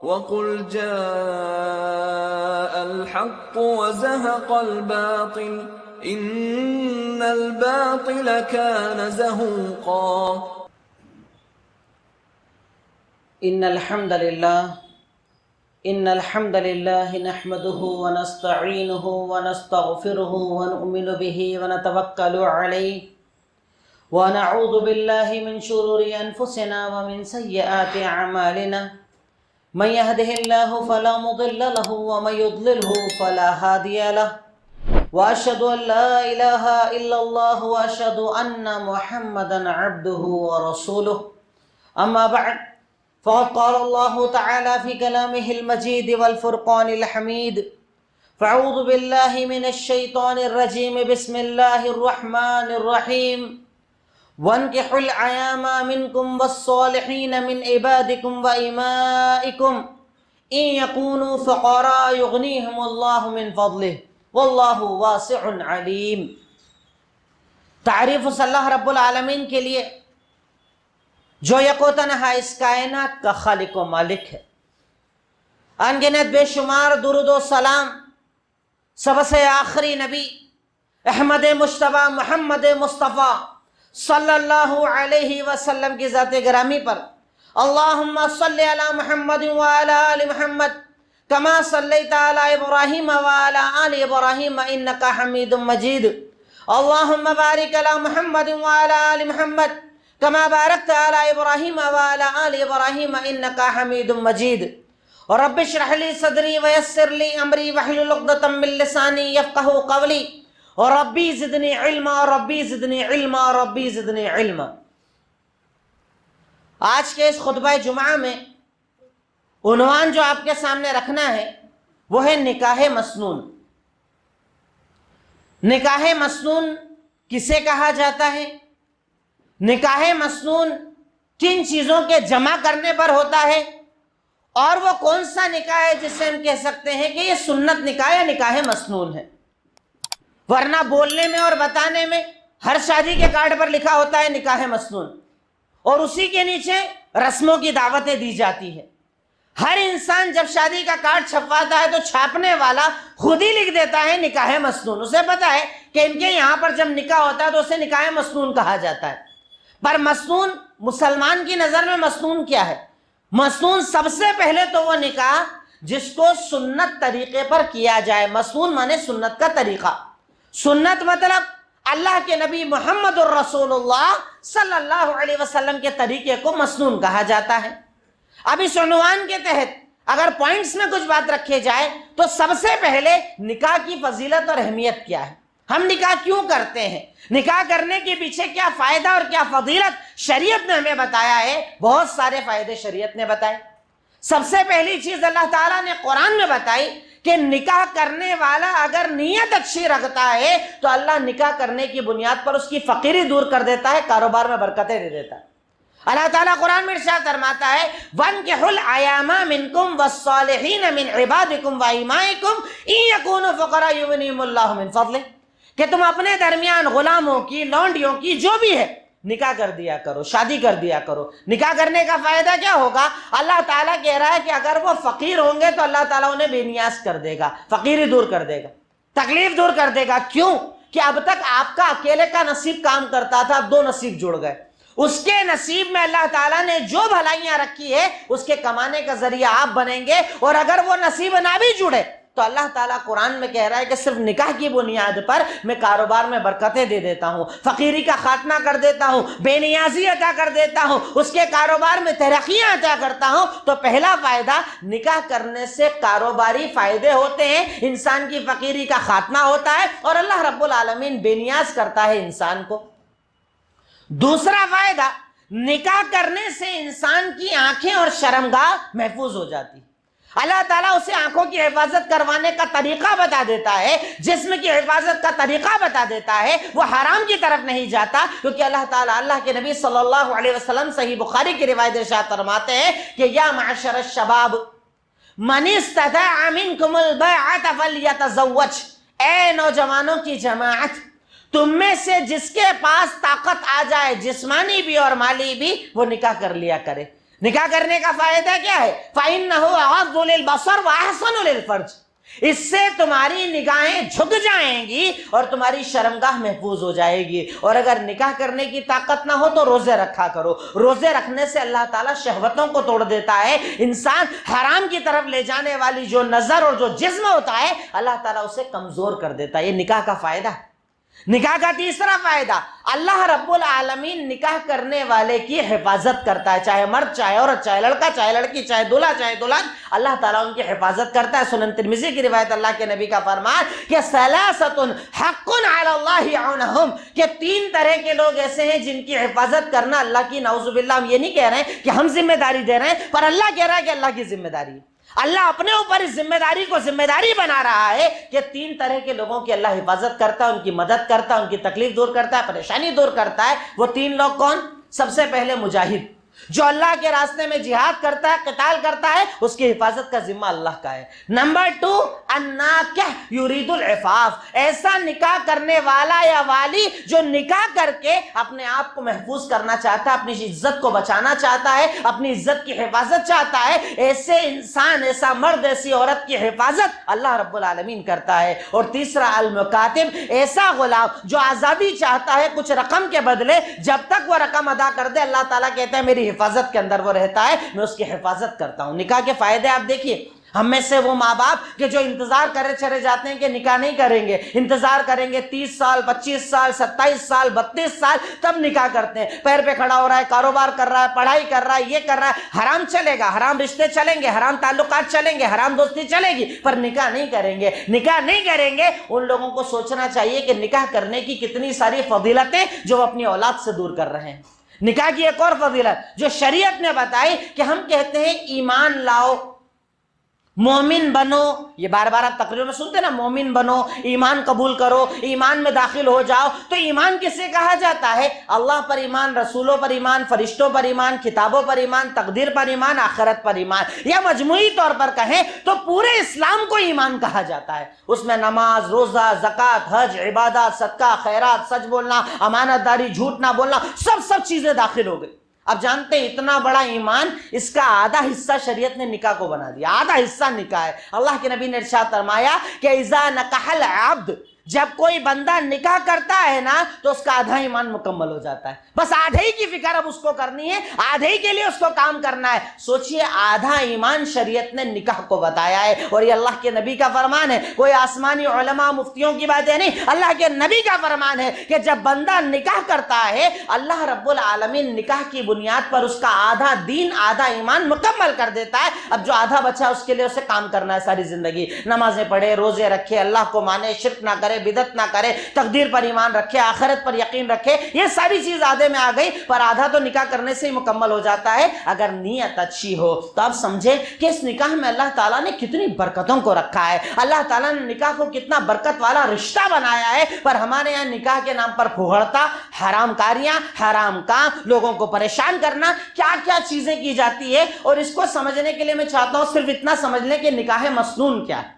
وَقُلْ جَاءَ الْحَقُّ وَزَهَقَ الْبَاطِلُ إِنَّ الْبَاطِلَ كَانَ زَهُوقًا۔ إن الحمد لله نحمده ونستعينه ونستغفره ونؤمن به ونتوكل عليه ونعوذ بالله من شرور أنفسنا ومن سيئات أعمالنا من يهده الله فلا مضل له ومن يضلله فلا هادي له وأشهد أن لا إله إلا الله وأشهد أن محمدا عبده ورسوله أما بعد فقد قال الله تعالى في كلامه المجيد والفرقان الحميد فأعوذ بالله من الشيطان الرجيم بسم الله الرحمن الرحيم وانكحوا الأيام منكم والصالحين من عبادكم وإمائكم إن يكونوا فقراء يغنيهم الله من فضله والله واسع علیم۔ تعریف صلی اللہ رب العالمین کے لیے جو یک و تنہا اس کائنات کا خالق و مالک ہے۔ انگنت بے شمار درود و سلام سب سے آخری نبی احمد مجتبی محمد مصطفیٰ صلی اللہ علیہ وسلم کی ذات گرامی پر اللہم صلی علی محمد وعلی آل محمد کما صلیت علی ابراہیم وعلی آل ابراہیم انکا حمید مجید اللہم بارک علی محمد وعلی آل محمد کما بارکت علی ابراہیم وعلی آل ابراہیم انکا حمید مجید رب اشرح لی صدری ویسر لی امری واحلل عقدۃ من لسانی یفقہوا قولی ربی زدنی علما ربی زدنی علما ربی زدنی علما۔ آج کے اس خطبہ جمعہ میں عنوان جو آپ کے سامنے رکھنا ہے وہ ہے نکاح مسنون۔ نکاح مسنون کسے کہا جاتا ہے؟ نکاح مسنون کن چیزوں کے جمع کرنے پر ہوتا ہے؟ اور وہ کون سا نکاح ہے جس سے ہم کہہ سکتے ہیں کہ یہ سنت نکاح یا نکاح مسنون ہے؟ ورنہ بولنے میں اور بتانے میں ہر شادی کے کارڈ پر لکھا ہوتا ہے نکاح مسنون، اور اسی کے نیچے رسموں کی دعوتیں دی جاتی ہے۔ ہر انسان جب شادی کا کارڈ چھپواتا ہے تو چھاپنے والا خود ہی لکھ دیتا ہے نکاح مسنون۔ اسے پتا ہے کہ ان کے یہاں پر جب نکاح ہوتا ہے تو اسے نکاح مسنون کہا جاتا ہے۔ پر مسنون مسلمان کی نظر میں مسنون کیا ہے؟ مسنون سب سے پہلے تو وہ نکاح جس کو سنت طریقے پر کیا جائے۔ مسنون مانے سنت کا طریقہ۔ سنت مطلب اللہ کے نبی محمد الرسول اللہ صلی اللہ علیہ وسلم کے طریقے کو مسنون کہا جاتا ہے۔ اب اس عنوان کے تحت اگر پوائنٹس میں کچھ بات رکھے جائے تو سب سے پہلے نکاح کی فضیلت اور اہمیت کیا ہے، ہم نکاح کیوں کرتے ہیں، نکاح کرنے کے پیچھے کیا فائدہ اور کیا فضیلت شریعت نے ہمیں بتایا ہے۔ بہت سارے فائدے شریعت نے بتائے۔ سب سے پہلی چیز اللہ تعالیٰ نے قرآن میں بتائی کہ نکاح کرنے والا اگر نیت اچھی رکھتا ہے تو اللہ نکاح کرنے کی بنیاد پر اس کی فقیری دور کر دیتا ہے، کاروبار میں برکتیں دے دیتا ہے۔ اللہ تعالیٰ قرآن میں ارشاد فرماتا ہے وَانكِحُوا الْأَيَامَ مِنكُمْ وَالصَّالِحِينَ مِنْ عِبَادِكُمْ وَإِمَائِكُمْ إِن يَكُونُوا فُقَرَاءَ يُغْنِيهِمُ اللَّهُ مِنْ فَضْلِهِ کہ تم اپنے درمیان غلاموں کی، لونڈیوں کی، جو بھی ہے نکاح کر دیا کرو، شادی کر دیا کرو۔ نکاح کرنے کا فائدہ کیا ہوگا؟ اللہ تعالیٰ کہہ رہا ہے کہ اگر وہ فقیر ہوں گے تو اللہ تعالیٰ انہیں بے نیاز کر دے گا، فقیری دور کر دے گا، تکلیف دور کر دے گا۔ کیوں کہ اب تک آپ کا اکیلے کا نصیب کام کرتا تھا، اب دو نصیب جڑ گئے۔ اس کے نصیب میں اللہ تعالیٰ نے جو بھلائیاں رکھی ہے اس کے کمانے کا ذریعہ آپ بنیں گے، اور اگر وہ نصیب نہ بھی جڑے تو اللہ تعالیٰ قرآن میں کہہ رہا ہے کہ صرف نکاح کی بنیاد پر میں کاروبار میں برکتیں دے دیتا ہوں، فقیری کا خاتمہ کر دیتا ہوں، بے نیازی عطا کر دیتا ہوں، اس کے کاروبار میں ترقیاں عطا کرتا ہوں۔ تو پہلا فائدہ نکاح کرنے سے کاروباری فائدے ہوتے ہیں، انسان کی فقیری کا خاتمہ ہوتا ہے، اور اللہ رب العالمین بے نیاز کرتا ہے انسان کو۔ دوسرا فائدہ، نکاح کرنے سے انسان کی آنکھیں اور شرمگاہ محفوظ ہو جاتی۔ اللہ تعالیٰ اسے آنکھوں کی حفاظت کروانے کا طریقہ بتا دیتا ہے، جسم کی حفاظت کا طریقہ بتا دیتا ہے، وہ حرام کی طرف نہیں جاتا، کیونکہ اللہ تعالیٰ اللہ کے نبی صلی اللہ علیہ وسلم صحیح بخاری کی روایت ارشاد فرماتے ہیں کہ یا معشر الشباب من استطاع منکم الباءۃ فلیتزوج، اے نوجوانوں کی جماعت، تم میں سے جس کے پاس طاقت آ جائے، جسمانی بھی اور مالی بھی، وہ نکاح کر لیا کرے۔ نکاح کرنے کا فائدہ کیا ہے؟ فَإِنَّهُ أَغَضُّ لِلْبَصَرِ وَأَحْسَنُ لِلْفَرْجِ، اس سے تمہاری نگاہیں جھک جائیں گی اور تمہاری شرمگاہ محفوظ ہو جائے گی۔ اور اگر نکاح کرنے کی طاقت نہ ہو تو روزے رکھا کرو۔ روزے رکھنے سے اللہ تعالیٰ شہوتوں کو توڑ دیتا ہے۔ انسان حرام کی طرف لے جانے والی جو نظر اور جو جسم ہوتا ہے اللہ تعالیٰ اسے کمزور کر دیتا ہے۔ یہ نکاح کا فائدہ ہے۔ نکاح کا تیسرا فائدہ، اللہ رب العالمین نکاح کرنے والے کی حفاظت کرتا ہے، چاہے مرد چاہے عورت، چاہے لڑکا چاہے لڑکی، چاہے دولہا چاہے دلہن، اللہ تعالیٰ ان کی حفاظت کرتا ہے۔ سنن ترمذی کی روایت اللہ کے نبی کا فرمان کہ ثلاثۃ حق علی اللہ عونہم، کہ 3 طرح کے لوگ ایسے ہیں جن کی حفاظت کرنا اللہ کی، نعوذ باللہ ہم یہ نہیں کہہ رہے ہیں کہ ہم ذمہ داری دے رہے ہیں، پر اللہ کہہ رہا ہے کہ اللہ کی ذمہ داری ہے۔ اللہ اپنے اوپر اس ذمہ داری کو ذمہ داری بنا رہا ہے کہ 3 طرح کے لوگوں کی اللہ حفاظت کرتا ہے، ان کی مدد کرتا ہے، ان کی تکلیف دور کرتا ہے، پریشانی دور کرتا ہے۔ وہ 3 لوگ کون؟ سب سے پہلے مجاہد، جو اللہ کے راستے میں جہاد کرتا ہے، قتال کرتا ہے، اس کی حفاظت کا ذمہ اللہ کا ہے۔ نمبر 2، الناکح یرید العفاف، ایسا نکاح کرنے والا یا والی جو نکاح کر کے اپنے آپ کو محفوظ کرنا چاہتا ہے، اپنی عزت کو بچانا چاہتا ہے، اپنی عزت کی حفاظت چاہتا ہے، ایسے انسان، ایسا مرد، ایسی عورت کی حفاظت اللہ رب العالمین کرتا ہے۔ اور تیسرا المکاتب، ایسا غلام جو آزادی چاہتا ہے کچھ رقم کے بدلے، جب تک وہ رقم ادا کر دے اللہ تعالیٰ کہتا ہے میری حفاظت کے اندر وہ رہتا ہے، میں اس کی حفاظت کرتا ہوں۔ نکاح کے فائدے آپ دیکھیے، ہم میں سے وہ ماں باپ کہ جو انتظار کرے چلے جاتے ہیں کہ نکاح نہیں کریں گے، انتظار کریں گے 30 سال 25 سال 27 سال 32 سال تب نکاح کرتے ہیں۔ پیر پہ کھڑا ہو رہا ہے، کاروبار کر رہا ہے، پڑھائی کر رہا ہے، یہ کر رہا ہے، حرام چلے گا، حرام رشتے چلیں گے، حرام تعلقات چلیں گے، حرام دوستی چلے گی، پر نکاح نہیں کریں گے۔ نکاح نہیں کریں گے، ان لوگوں کو سوچنا چاہیے کہ نکاح کرنے کی کتنی ساری فضیلتیں جو وہ اپنی اولاد سے دور کر رہے ہیں۔ نکاح کی ایک اور فضیلت جو شریعت نے بتائی کہ ہم کہتے ہیں ایمان لاؤ، مومن بنو، یہ بار بار آپ تقریر میں سنتے نا، مومن بنو، ایمان قبول کرو، ایمان میں داخل ہو جاؤ۔ تو ایمان کسے کہا جاتا ہے؟ اللہ پر ایمان، رسولوں پر ایمان، فرشتوں پر ایمان، کتابوں پر ایمان، تقدیر پر ایمان، آخرت پر ایمان، یا مجموعی طور پر کہیں تو پورے اسلام کو ایمان کہا جاتا ہے۔ اس میں نماز، روزہ، زکوٰۃ، حج، عبادات، صدقہ، خیرات، سچ بولنا، امانت داری، جھوٹ نہ بولنا، سب چیزیں داخل ہو گئی۔ اب جانتے ہیں اتنا بڑا ایمان، اس کا آدھا حصہ شریعت نے نکاح کو بنا دیا، آدھا حصہ نکاح ہے۔ اللہ کے نبی نے ارشاد فرمایا کہ اذا نکح العبد، جب کوئی بندہ نکاح کرتا ہے نا تو اس کا آدھا ایمان مکمل ہو جاتا ہے۔ بس آدھے ہی کی فکر اب اس کو کرنی ہے، آدھے ہی کے لیے اس کو کام کرنا ہے۔ سوچئے آدھا ایمان شریعت نے نکاح کو بتایا ہے، اور یہ اللہ کے نبی کا فرمان ہے، کوئی آسمانی علماء مفتیوں کی باتیں نہیں، اللہ کے نبی کا فرمان ہے کہ جب بندہ نکاح کرتا ہے اللہ رب العالمین نکاح کی بنیاد پر اس کا آدھا دین، آدھا ایمان مکمل کر دیتا ہے۔ اب جو آدھا بچا اس کے لیے اسے کام کرنا ہے ساری زندگی، نمازیں پڑھے، روزے رکھے، اللہ کو مانے، شرک نہ کرے، بدعت نہ کرے، تقدیر پر ایمان رکھے، آخرت پر یقین رکھے۔ یہ ساری چیز آدھے میں آ گئی، پر آدھا تو نکاح کرنے سے ہی مکمل ہو جاتا ہے اگر نیت اچھی ہو۔ تو آپ سمجھے کہ اس نکاح میں اللہ تعالیٰ نے کتنی برکتوں کو رکھا ہے، اللہ تعالیٰ نے نکاح کو کتنا برکت والا رشتہ بنایا ہے۔ پر ہمارے یہاں نکاح کے نام پر پھوڑتا، حرام کاریاں، حرام کام، لوگوں کو پریشان کرنا، کیا کیا چیزیں کی جاتی ہے۔ اور اس کو سمجھنے کے لیے میں چاہتا ہوں صرف اتنا سمجھ لیں کہ نکاح مسنون کیا ہے۔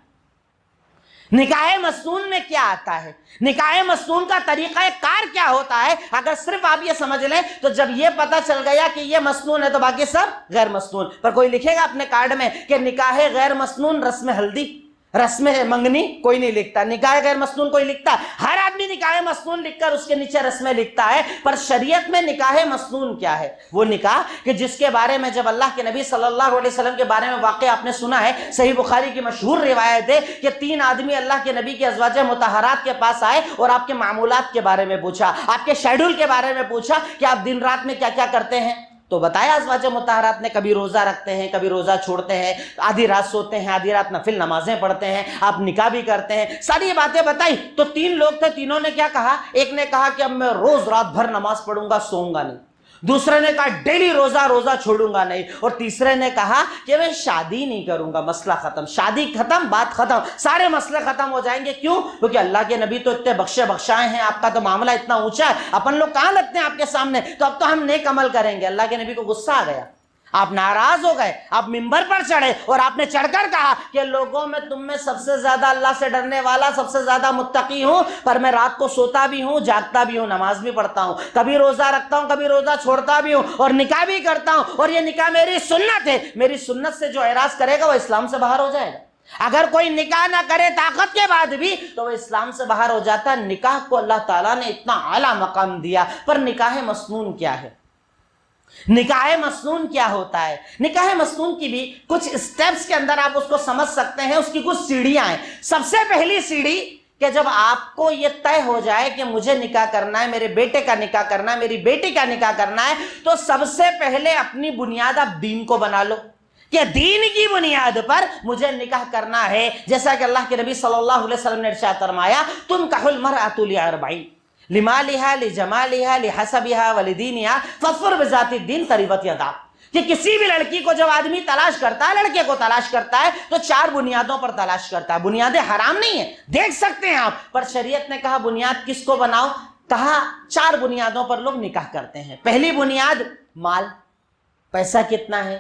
نکاح مسنون میں کیا آتا ہے، نکاح مسنون کا طریقہ کار کیا ہوتا ہے۔ اگر صرف آپ یہ سمجھ لیں تو جب یہ پتا چل گیا کہ یہ مسنون ہے تو باقی سب غیر مسنون۔ پر کوئی لکھے گا اپنے کارڈ میں کہ نکاح غیر مسنون رسم ہلدی، رسم منگنی، کوئی نہیں لکھتا۔ نکاح غیر مسنون کوئی لکھتا ہے؟ ہر آدمی نکاح مسنون لکھ کر اس کے نیچے رسمیں لکھتا ہے۔ پر شریعت میں نکاح مسنون کیا ہے؟ وہ نکاح کہ جس کے بارے میں جب اللہ کے نبی صلی اللہ علیہ وسلم کے بارے میں واقعہ آپ نے سنا ہے، صحیح بخاری کی مشہور روایت ہے کہ 3 آدمی اللہ کے نبی کے ازواج مطہرات کے پاس آئے اور آپ کے معمولات کے بارے میں پوچھا، آپ کے شیڈول کے بارے میں پوچھا کہ آپ دن رات میں کیا کیا کرتے ہیں۔ تو بتایا ازواج مطہرات نے کبھی روزہ رکھتے ہیں، کبھی روزہ چھوڑتے ہیں، آدھی رات سوتے ہیں، آدھی رات نفل نمازیں پڑھتے ہیں، آپ نکاح بھی کرتے ہیں، ساری یہ باتیں بتائی۔ تو 3 لوگ تھے، تینوں نے کیا کہا؟ ایک نے کہا کہ اب میں روز رات بھر نماز پڑھوں گا، سوؤں گا نہیں۔ دوسرے نے کہا ڈیلی روزہ چھوڑوں گا نہیں۔ اور تیسرے نے کہا کہ میں شادی نہیں کروں گا، مسئلہ ختم، شادی ختم، بات ختم، سارے مسئلے ختم ہو جائیں گے۔ کیوں؟ کیونکہ اللہ کے نبی تو اتنے بخشائے ہیں، آپ کا تو معاملہ اتنا اونچا ہے، اپن لوگ کہاں لگتے ہیں آپ کے سامنے، تو اب تو ہم نیک عمل کریں گے۔ اللہ کے نبی کو غصہ آ گیا۔ آپ ناراض ہو گئے, آپ ممبر پر چڑھے اور آپ نے چڑھ کر کہا کہ لوگوں میں تم میں سب سے زیادہ اللہ سے ڈرنے والا, سب سے زیادہ متقی ہوں, پر میں رات کو سوتا بھی ہوں, جاگتا بھی ہوں, نماز بھی پڑھتا ہوں, کبھی روزہ رکھتا ہوں, کبھی روزہ چھوڑتا بھی ہوں, اور نکاح بھی کرتا ہوں, اور یہ نکاح میری سنت ہے, میری سنت سے جو اعراض کرے گا وہ اسلام سے باہر ہو جائے گا. اگر کوئی نکاح نہ کرے طاقت کے بعد بھی تو وہ اسلام سے باہر ہو جاتا ہے. نکاح کو اللہ تعالیٰ نے اتنا اعلیٰ مقام دیا, پر نکاح مسنون کیا ہے؟ نکاح مسنون کیا ہوتا ہے؟ نکاح مسنون کی بھی کچھ سٹیپس کے اندر آپ اس کو سمجھ سکتے ہیں, اس کی کچھ سیڑھیاں ہیں. سب سے پہلی سیڑھی کہ جب آپ کو یہ طے ہو جائے کہ مجھے نکاح کرنا ہے, میرے بیٹے کا نکاح کرنا ہے, میری بیٹی کا نکاح کرنا ہے, تو سب سے پہلے اپنی بنیاد آپ دین کو بنا لو کہ دین کی بنیاد پر مجھے نکاح کرنا ہے. جیسا کہ اللہ کے نبی صلی اللہ علیہ وسلم نے ارشاد فرمایا, تنکح المرأۃ لأربع لمالها لجمالها لحسبها ولدینها فاظفر بذات الدین تربت یداک. کہ کسی بھی لڑکی کو جب آدمی تلاش کرتا ہے, لڑکے کو تلاش کرتا ہے, تو 4 بنیادوں پر تلاش کرتا ہے. بنیادیں حرام نہیں ہیں, دیکھ سکتے ہیں آپ, پر شریعت نے کہا بنیاد کس کو بناؤ؟ کہا 4 بنیادوں پر لوگ نکاح کرتے ہیں. پہلی بنیاد مال, پیسہ کتنا ہے,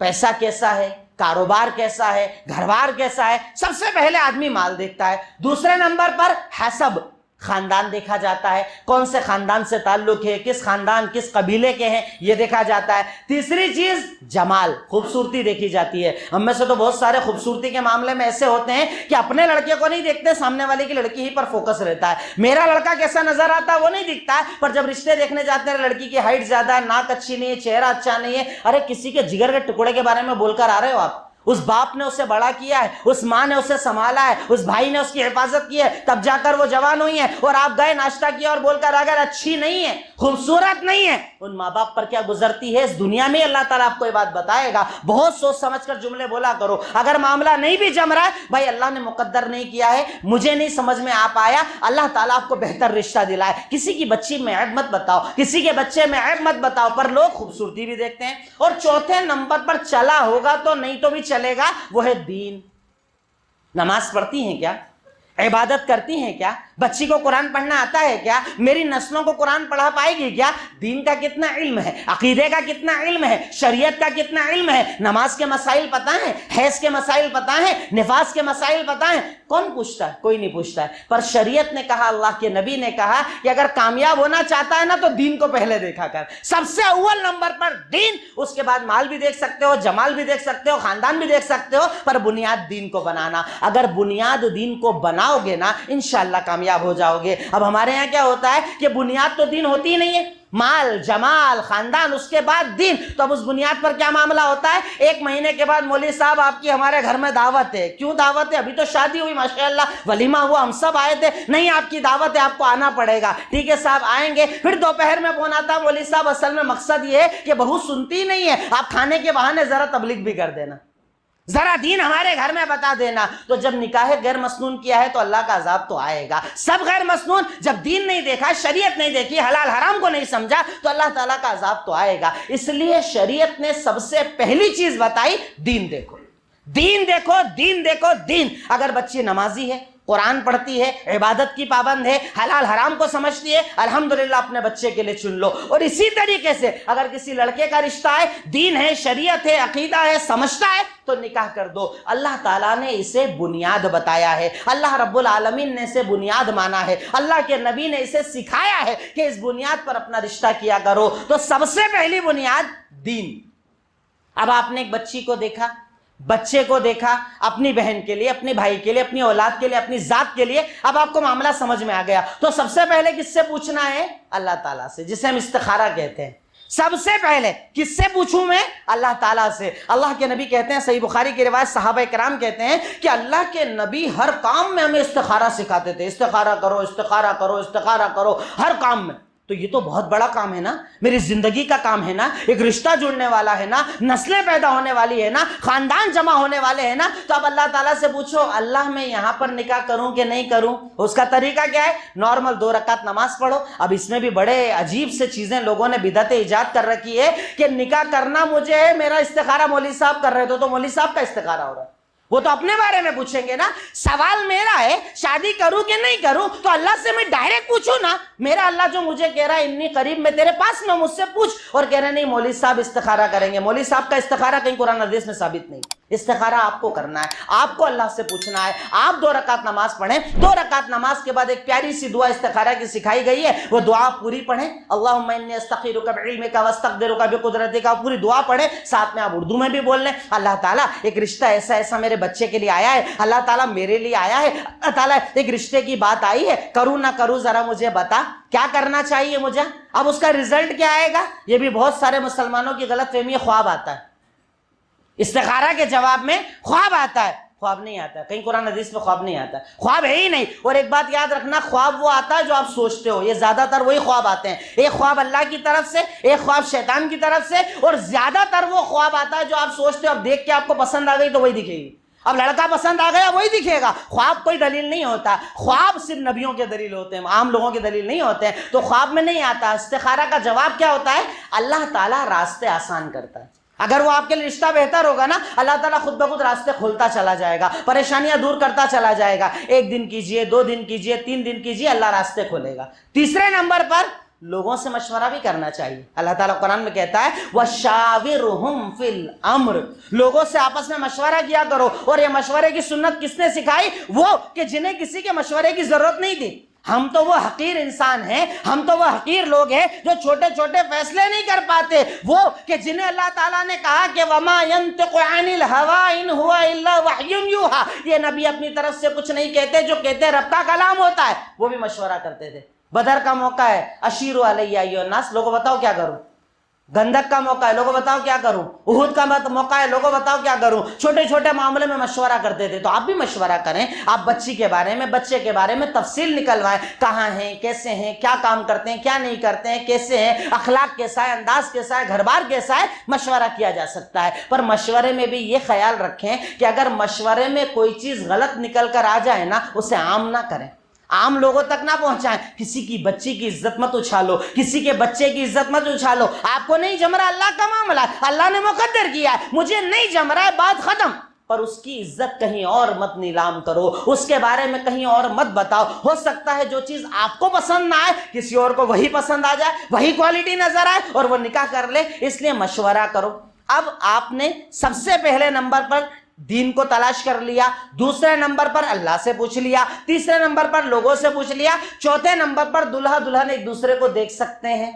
پیسہ کیسا ہے, کاروبار کیسا ہے, گھر بار کیسا ہے. سب سے پہلے آدمی مال دیکھتا ہے. دوسرے نمبر پر حسب, خاندان دیکھا جاتا ہے, کون سے خاندان سے تعلق ہے, کس خاندان کس قبیلے کے ہیں, یہ دیکھا جاتا ہے. تیسری چیز جمال, خوبصورتی دیکھی جاتی ہے. ہم میں سے تو بہت سارے خوبصورتی کے معاملے میں ایسے ہوتے ہیں کہ اپنے لڑکے کو نہیں دیکھتے, سامنے والے کی لڑکی ہی پر فوکس رہتا ہے. میرا لڑکا کیسا نظر آتا ہے وہ نہیں دکھتا ہے, پر جب رشتے دیکھنے جاتے ہیں لڑکی کی ہائٹ زیادہ ہے, ناک اچھی نہیں ہے, چہرہ اچھا نہیں ہے. ارے کسی کے جگر کے ٹکڑے کے بارے میں بول کر آ رہے ہو آپ؟ اس باپ نے اسے بڑا کیا ہے, اس ماں نے اسے سنبھالا ہے, اس بھائی نے اس کی حفاظت کی ہے, تب جا کر وہ جوان ہوئی ہے, اور آپ گئے ناشتہ کیا اور بول کر اگر اچھی نہیں ہے, خوبصورت نہیں ہے, ان ماں باپ پر کیا گزرتی ہے اس دنیا میں. اللہ تعالیٰ آپ کو یہ بات بتائے گا. بہت سوچ سمجھ کر جملے بولا کرو. اگر معاملہ نہیں بھی جم رہا ہے, بھائی اللہ نے مقدر نہیں کیا ہے, مجھے نہیں سمجھ میں آ پایا, اللہ تعالیٰ آپ کو بہتر رشتہ دلائے. کسی کی بچی میں عیب مت بتاؤ, کسی کے بچے میں عیب مت بتاؤ, پر لوگ خوبصورتی بھی دیکھتے ہیں. اور چوتھے نمبر پر چلا ہوگا تو نہیں تو بھی چلے گا, وہ ہے دین. نماز پڑھتی ہیں کیا؟ عبادت کرتی ہیں کیا؟ بچی کو قرآن پڑھنا آتا ہے کیا؟ میری نسلوں کو قرآن پڑھا پائے گی کیا؟ دین کا کتنا علم ہے, عقیدے کا کتنا علم ہے, شریعت کا کتنا علم ہے, نماز کے مسائل پتہ ہیں, حیض کے مسائل پتہ ہیں, نفاس کے مسائل پتہ ہیں. کون پوچھتا ہے؟ کوئی نہیں پوچھتا ہے. پر شریعت نے کہا, اللہ کے نبی نے کہا کہ اگر کامیاب ہونا چاہتا ہے نا تو دین کو پہلے دیکھا کر. سب سے اول نمبر پر دین, اس کے بعد مال بھی دیکھ سکتے ہو, جمال بھی دیکھ سکتے ہو, خاندان بھی دیکھ سکتے ہو, پر بنیاد دین کو بنانا. اگر بنیاد دین کو بناؤ گے نا, انشاءاللہ کامیاب ہو جاؤ گے. اب ہمارے یہاں کیا ہوتا ہے کہ بنیاد تو دین ہوتی ہی نہیں ہے, مال, جمال, خاندان, اس کے بعد دین. تو اب اس بنیاد پر کیا معاملہ ہوتا ہے؟ 1 مہینے کے بعد مولوی صاحب آپ کی ہمارے گھر میں دعوت ہے. کیوں دعوت ہے؟ ابھی تو شادی ہوئی, ماشاءاللہ ولیمہ ہوا, ہم سب آئے تھے. نہیں, آپ کی دعوت ہے, آپ کو آنا پڑے گا. ٹھیک ہے صاحب, آئیں گے. پھر دوپہر میں فون آتا, مولوی صاحب اصل میں مقصد یہ ہے کہ بہو سنتی نہیں ہے, آپ کھانے کے بہانے ذرا تبلیغ بھی کر دینا, ذرا دین ہمارے گھر میں بتا دینا. تو جب نکاح غیر مسنون کیا ہے تو اللہ کا عذاب تو آئے گا. سب غیر مسنون, جب دین نہیں دیکھا, شریعت نہیں دیکھی, حلال حرام کو نہیں سمجھا, تو اللہ تعالیٰ کا عذاب تو آئے گا. اس لیے شریعت نے سب سے پہلی چیز بتائی, دین دیکھو, دین دیکھو, دین دیکھو, دین. اگر بچی نمازی ہے, قرآن پڑھتی ہے, عبادت کی پابند ہے, حلال حرام کو سمجھتی ہے, الحمدللہ اپنے بچے کے لیے چن لو. اور اسی طریقے سے اگر کسی لڑکے کا رشتہ ہے, دین ہے, شریعت ہے, عقیدہ ہے, سمجھتا ہے, تو نکاح کر دو. اللہ تعالیٰ نے اسے بنیاد بتایا ہے, اللہ رب العالمین نے اسے بنیاد مانا ہے, اللہ کے نبی نے اسے سکھایا ہے کہ اس بنیاد پر اپنا رشتہ کیا کرو. تو سب سے پہلی بنیاد دین. اب آپ نے ایک بچی کو دیکھا, بچے کو دیکھا, اپنی بہن کے لیے, اپنی بھائی کے لیے, اپنی اولاد کے لیے, اپنی ذات کے لیے, اب آپ کو معاملہ سمجھ میں آ گیا. تو سب سے پہلے کس سے پوچھنا ہے؟ اللہ تعالیٰ سے, جسے ہم استخارہ کہتے ہیں. سب سے پہلے کس سے پوچھوں میں؟ اللہ تعالیٰ سے. اللہ کے نبی کہتے ہیں, صحیح بخاری کی روایت, صحابہ کرام کہتے ہیں کہ اللہ کے نبی ہر کام میں ہمیں استخارہ سکھاتے تھے. استخارہ کرو, استخارہ کرو, استخارہ کرو, ہر کام میں. تو یہ تو بہت بڑا کام ہے نا, میری زندگی کا کام ہے نا, ایک رشتہ جڑنے والا ہے نا, نسلیں پیدا ہونے والی ہے نا, خاندان جمع ہونے والے ہیں نا. تو اب اللہ تعالیٰ سے پوچھو, اللہ میں یہاں پر نکاح کروں کہ نہیں کروں؟ اس کا طریقہ کیا ہے؟ نارمل 2 رکعت نماز پڑھو. اب اس میں بھی بڑے عجیب سے چیزیں لوگوں نے بدعت ایجاد کر رکھی ہے کہ نکاح کرنا مجھے ہے, میرا استخارہ مولوی صاحب کر رہے تو مولوی صاحب کا استخارہ ہو رہا ہے. وہ تو اپنے بارے میں پوچھیں گے نا. سوال میرا ہے شادی کروں کہ نہیں کروں, تو اللہ سے میں ڈائریکٹ پوچھوں نا. میرا اللہ جو مجھے کہہ رہا ہے انی قریب میں تیرے پاس میں, مجھ سے پوچھ. اور کہہ رہے نہیں مولوی صاحب استخارہ کریں گے. مولوی صاحب کا استخارہ کہیں قرآن حدیث میں ثابت نہیں. استخارہ آپ کو کرنا ہے, آپ کو اللہ سے پوچھنا ہے. آپ 2 رکعت نماز پڑھیں, 2 رکعت نماز کے بعد ایک پیاری سی دعا استخارہ کی سکھائی گئی ہے, وہ دعا پوری پڑھیں. اللہم انی استخیرک بعلمک واستقدرک بقدرتک, پوری دعا پڑھیں. ساتھ میں آپ اردو میں بھی بول لیں اللہ تعالیٰ ایک رشتہ ایسا میرے بچے کے لیے آیا ہے, اللہ تعالیٰ میرے لیے آیا ہے, اللہ تعالیٰ ایک رشتے کی بات آئی ہے, کروں نہ کروں ذرا مجھے بتا, کیا کرنا چاہیے مجھے. اب اس کا رزلٹ کیا آئے گا, یہ بھی بہت سارے مسلمانوں کی غلط فہمی ہے. خواب آتا ہے استخارہ کے جواب میں, خواب آتا ہے. خواب نہیں آتا ہے, کہیں قرآن حدیث میں خواب نہیں آتا ہے, خواب ہے ہی نہیں. اور ایک بات یاد رکھنا, خواب وہ آتا ہے جو آپ سوچتے ہو. یہ زیادہ تر وہی خواب آتے ہیں, ایک خواب اللہ کی طرف سے, ایک خواب شیطان کی طرف سے, اور زیادہ تر وہ خواب آتا ہے جو آپ سوچتے ہو. اب دیکھ کے آپ کو پسند آ گئی تو وہی دکھے گی, اب لڑکا پسند آ گیا وہی دکھے گا. خواب کوئی دلیل نہیں ہوتا, خواب صرف نبیوں کے دلیل ہوتے ہیں, عام لوگوں کے دلیل نہیں ہوتے ہیں. تو خواب میں نہیں آتا. استخارہ کا جواب کیا ہوتا ہے, اللہ تعالیٰ راستے آسان کرتا ہے. اگر وہ آپ کے لیے رشتہ بہتر ہوگا نا, اللہ تعالیٰ خود بخود راستے کھولتا چلا جائے گا, پریشانیاں دور کرتا چلا جائے گا. 1 دن کیجئے, 2 دن کیجئے, 3 دن کیجئے, اللہ راستے کھولے گا. تیسرے نمبر پر لوگوں سے مشورہ بھی کرنا چاہیے. اللہ تعالیٰ قرآن میں کہتا ہے وَشَاوِرْهُمْ فِي الْأَمْرِ, لوگوں سے آپس میں مشورہ کیا کرو. اور یہ مشورے کی سنت کس نے سکھائی, وہ کہ جنہیں کسی کے مشورے کی ضرورت نہیں تھی. ہم تو وہ حقیر انسان ہیں, ہم تو وہ حقیر لوگ ہیں جو چھوٹے چھوٹے فیصلے نہیں کر پاتے. وہ کہ جنہیں اللہ تعالیٰ نے کہا کہ وَمَا يَنْتِقُ عَنِ الْهَوَىٰ إِنْ هُوَ إِلَّا وَحْيٌ يُوحَىٰ, یہ نبی اپنی طرف سے کچھ نہیں کہتے, جو کہتے رب کا کلام ہوتا ہے. وہ بھی مشورہ کرتے تھے. بدر کا موقع ہے, اشیروا علیہ ایھا الناس, لوگوں بتاؤ کیا کروں. گندک کا موقع ہے, لوگوں بتاؤ کیا کروں. احد کا موقع ہے, لوگوں بتاؤ کیا کروں. چھوٹے چھوٹے معاملے میں مشورہ کرتے تھے. تو آپ بھی مشورہ کریں, آپ بچی کے بارے میں, بچے کے بارے میں تفصیل نکلوائیں, کہاں ہیں, کیسے ہیں, کیا کام کرتے ہیں, کیا نہیں کرتے ہیں, کیسے ہیں, اخلاق کیسا ہے, انداز کیسا ہے, گھر بار کیسا ہے. مشورہ کیا جا سکتا ہے. پر مشورے میں بھی یہ خیال رکھیں کہ اگر مشورے میں کوئی چیز غلط نکل کر آ جائے نا, اسے عام نہ کریں, عام لوگوں تک نہ پہنچائیں. کسی کی بچی کی عزت مت اچھالو, کسی کے بچے کی عزت مت اچھالو. آپ کو نہیں جم رہا, اللہ کا معاملہ ہے, اللہ نے مقدر کیا ہے, مجھے نہیں جم رہا ہے, بات ختم. پر اس کی عزت کہیں اور مت نیلام کرو, اس کے بارے میں کہیں اور مت بتاؤ. ہو سکتا ہے جو چیز آپ کو پسند نہ آئے, کسی اور کو وہی پسند آ جائے, وہی کوالٹی نظر آئے اور وہ نکاح کر لے. اس لیے مشورہ کرو. اب آپ نے سب سے پہلے نمبر پر دین کو تلاش کر لیا, دوسرے نمبر پر اللہ سے پوچھ لیا, تیسرے نمبر پر لوگوں سے پوچھ لیا, چوتھے نمبر پر دلہا دلہن ایک دوسرے کو دیکھ سکتے ہیں.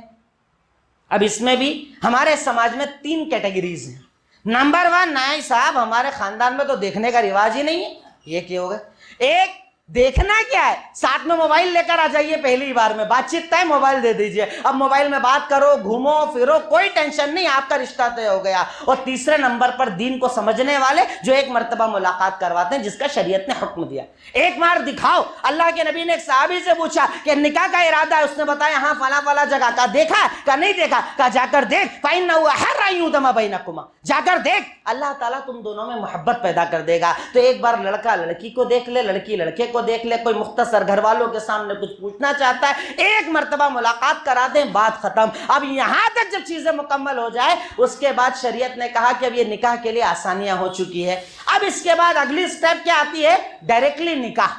اب اس میں بھی ہمارے سماج میں 3 کیٹیگریز ہیں. نمبر 1, نائیں صاحب ہمارے خاندان میں تو دیکھنے کا رواج ہی نہیں ہے. یہ کیا ہوگا؟ ایک دیکھنا کیا ہے, ساتھ میں موبائل لے کر آ جائیے, پہلی بار میں بات چیت ہے, موبائل دے دیجئے, اب موبائل میں بات کرو, گھومو پھرو, کوئی ٹینشن نہیں, آپ کا رشتہ طے ہو گیا. اور تیسرے نمبر پر دین کو سمجھنے والے جو ایک مرتبہ ملاقات کرواتے ہیں, جس کا شریعت نے حکم دیا. ایک بار دکھاؤ. اللہ کے نبی نے ایک صحابی سے پوچھا کہ نکاح کا ارادہ ہے, اس نے بتایا ہاں فلاں فلاں جگہ. کا دیکھا ہے, کا نہیں دیکھا, کا جا کر دیکھ, فَإِنَّهُ أَحَرَّ أَن يُؤْتَمَ بَيْنَكُمَا, جا کر دیکھ, اللہ تعالیٰ تم دونوں میں محبت پیدا کر دے گا. تو ایک بار لڑکا لڑکی کو دیکھ لے, لڑکی لڑکے کو دیکھ لے, کوئی مختصر گھر والوں کے سامنے کچھ پوچھنا چاہتا ہے, ایک مرتبہ ملاقات کرا دیں, بات ختم. اب یہاں تک جب چیزیں مکمل ہو جائے, اس کے بعد شریعت نے کہا کہ اب یہ نکاح کے لیے آسانیاں ہو چکی ہے. اب اس کے بعد اگلی سٹیپ کیا آتی ہے, ڈائریکٹلی نکاح.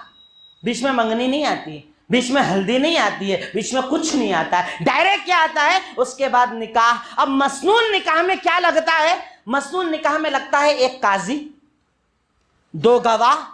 بیچ میں منگنی نہیں آتی ہے, بیچ میں ہلدی نہیں آتی ہے, بیچ میں کچھ نہیں آتا ہے, ڈائریکٹ کیا آتا ہے, اس کے بعد نکاح. اب مسنون نکاح میں کیا لگتا ہے, مسنون نکاح میں لگتا ہے ایک قاضی, 2 گواہ,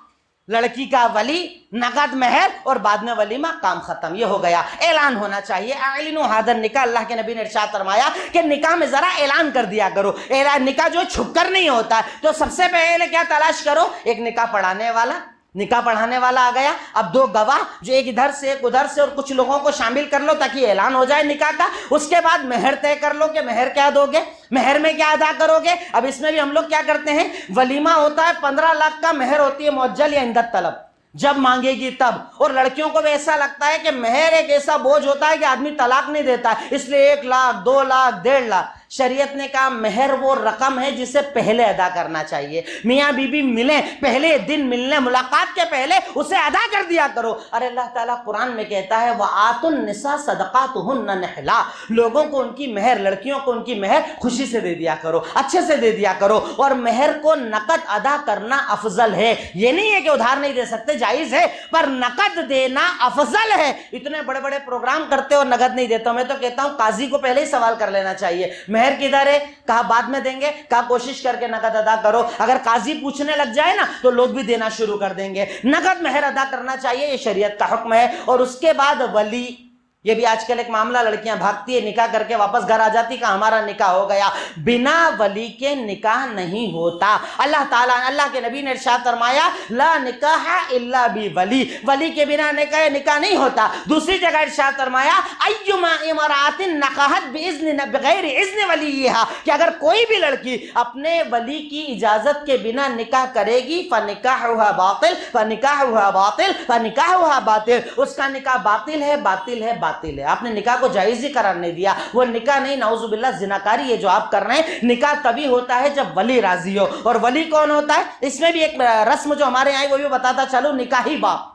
لڑکی کا ولی, نقد مہر, اور بعد میں ولیمہ, کام ختم. یہ ہو گیا. اعلان ہونا چاہیے, اعلنوا ھذا النکاح. اللہ کے نبی نے ارشاد فرمایا کہ نکاح میں ذرا اعلان کر دیا کرو. اعلان نکاح جو چھپ کر نہیں ہوتا ہے. تو سب سے پہلے کیا تلاش کرو, ایک نکاح پڑھانے والا. نکاح پڑھانے والا آ گیا. اب 2 گواہ جو ایک ادھر سے ایک ادھر سے, اور کچھ لوگوں کو شامل کر لو تاکہ اعلان ہو جائے نکاح کا. اس کے بعد مہر طے کر لو کہ مہر کیا دو گے, مہر میں کیا ادا کرو گے. اب اس میں بھی ہم لوگ کیا کرتے ہیں, ولیمہ ہوتا ہے 15 لاکھ کا, مہر ہوتی ہے معجل یا عند الطلب, جب مانگے گی تب. اور لڑکیوں کو بھی ایسا لگتا ہے کہ مہر ایک ایسا بوجھ ہوتا ہے کہ آدمی طلاق نہیں دیتا ہے, اس لیے 1 لاکھ 2 لاکھ 1.5 لاکھ. شریعت نے کہا مہر وہ رقم ہے جسے پہلے ادا کرنا چاہیے. میاں بیوی ملیں, پہلے دن ملنے ملاقات کے پہلے اسے ادا کر دیا کرو. ارے اللہ تعالیٰ قرآن میں کہتا ہے وَآتُوا النِّسَاءَ صَدَقَاتُهُنَّ نِحْلًا, لوگوں کو ان کی مہر, لڑکیوں کو ان کی مہر خوشی سے دے دیا کرو, اچھے سے دے دیا کرو. اور مہر کو نقد ادا کرنا افضل ہے. یہ نہیں ہے کہ ادھار نہیں دے سکتے, جائز ہے, پر نقد دینا افضل ہے. اتنے بڑے بڑے پروگرام کرتے اور نقد نہیں دیتا. میں تو کہتا ہوں قاضی کو پہلے ہی سوال کر لینا چاہیے, مہر کدھر ہے, کہا بعد میں دیں گے, کہا کوشش کر کے نقد ادا کرو. اگر قاضی پوچھنے لگ جائے نا تو لوگ بھی دینا شروع کر دیں گے. نقد مہر ادا کرنا چاہیے, یہ شریعت کا حکم ہے. اور اس کے بعد ولی, یہ بھی آج کل ایک معاملہ, لڑکیاں بھاگتی ہے, نکاح کر کے واپس گھر آ جاتی کہ ہمارا نکاح ہو گیا. بنا ولی کے نکاح نہیں ہوتا. اللہ تعالیٰ, اللہ کے نبی نے ارشاد فرمایا لا نکاح الا بولی, ولی کے بنا نکاح نہیں ہوتا. دوسری جگہ ارشاد فرمایا ایما امرأۃ نکحت بغیر اذن ولیہا, کہ اگر کوئی بھی لڑکی اپنے ولی کی اجازت کے بنا نکاح کرے گی فنکاحها باطل فنکاحها باطل فنکاحها باطل, اس کا نکاح باطل ہے, باطل ہے, باطل ہے. آپ نے نکاح کو جائز ہی قرار نہیں دیا. وہ نکاح نہیں, نعوذ باللہ زناکاری ہے جو آپ کر رہے ہیں. نکاح تبھی ہوتا ہے جب ولی راضی ہو. اور ولی کون ہوتا ہے؟ اس میں بھی ایک رسم جو ہمارے یہاں وہ بھی بتاتا چلو, نکاحی باپ.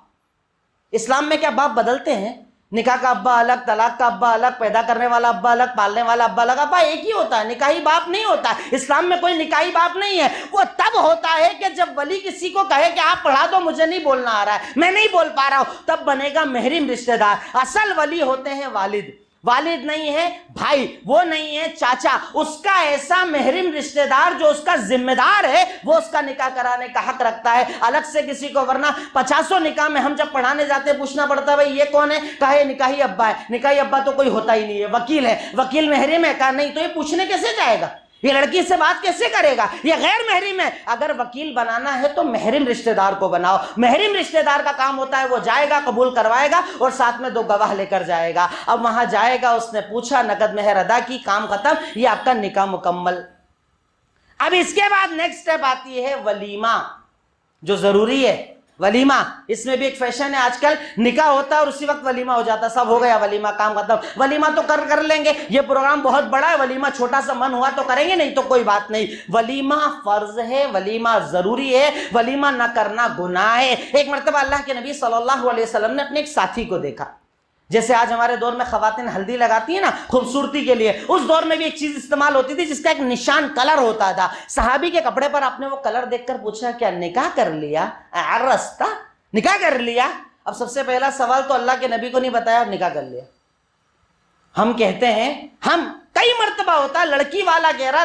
اسلام میں کیا باپ بدلتے ہیں؟ نکاح کا ابا الگ, طلاق کا ابا الگ, پیدا کرنے والا ابا الگ, پالنے والا ابا الگ. ابا ایک ہی ہوتا ہے, نکاحی باپ نہیں ہوتا. اسلام میں کوئی نکاحی باپ نہیں ہے. وہ تب ہوتا ہے کہ جب ولی کسی کو کہے کہ آپ پڑھا دو, مجھے نہیں بولنا آ رہا ہے, میں نہیں بول پا رہا ہوں, تب بنے گا محرم رشتہ دار. اصل ولی ہوتے ہیں والد. والد نہیں ہے بھائی, وہ نہیں ہے چاچا, اس کا ایسا محرم رشتہ دار جو اس کا ذمہ دار ہے, وہ اس کا نکاح کرانے کا حق رکھتا ہے, الگ سے کسی کو. ورنہ 50 نکاح میں ہم جب پڑھانے جاتے پوچھنا پڑتا ہے بھائی یہ کون ہے, کہا یہ نکاحی ابا ہے. نکاحی ابا تو کوئی ہوتا ہی نہیں ہے, وکیل ہے. وکیل محرم ہے, کہا نہیں. تو یہ پوچھنے کیسے جائے گا, یہ لڑکی سے بات کیسے کرے گا, یہ غیر محرم ہے. اگر وکیل بنانا ہے تو محرم رشتہ دار کو بناؤ. محرم رشتہ دار کا کام ہوتا ہے وہ جائے گا, قبول کروائے گا اور ساتھ میں 2 گواہ لے کر جائے گا. اب وہاں جائے گا, اس نے پوچھا, نقد مہر ادا کی, کام ختم, یہ آپ کا نکاح مکمل. اب اس کے بعد نیکسٹ اسٹیپ آتی ہے ولیمہ, جو ضروری ہے. ولیمہ, اس میں بھی ایک فیشن ہے آج کل, نکاح ہوتا ہے اور اسی وقت ولیمہ ہو جاتا ہے, سب ہو گیا ولیمہ, کام ختم. ولیمہ تو کر لیں گے, یہ پروگرام بہت بڑا ہے, ولیمہ چھوٹا سا من ہوا تو کریں گے, نہیں تو کوئی بات نہیں. ولیمہ فرض ہے, ولیمہ ضروری ہے, ولیمہ نہ کرنا گناہ ہے. ایک مرتبہ اللہ کے نبی صلی اللہ علیہ وسلم نے اپنے ایک ساتھی کو دیکھا, جیسے آج ہمارے دور میں خواتین ہلدی لگاتی ہیں نا خوبصورتی کے لیے, اس دور میں بھی ایک چیز استعمال ہوتی تھی جس کا ایک نشان کلر ہوتا تھا. صحابی کے کپڑے پر آپ نے وہ کلر دیکھ کر پوچھا کیا نکاح کر لیا, عرستا, نکاح کر لیا. اب سب سے پہلا سوال تو اللہ کے نبی کو نہیں بتایا, نکاح کر لیا. ہم کہتے ہیں, ہم کئی مرتبہ ہوتا ہے لڑکی والا کہہ رہا,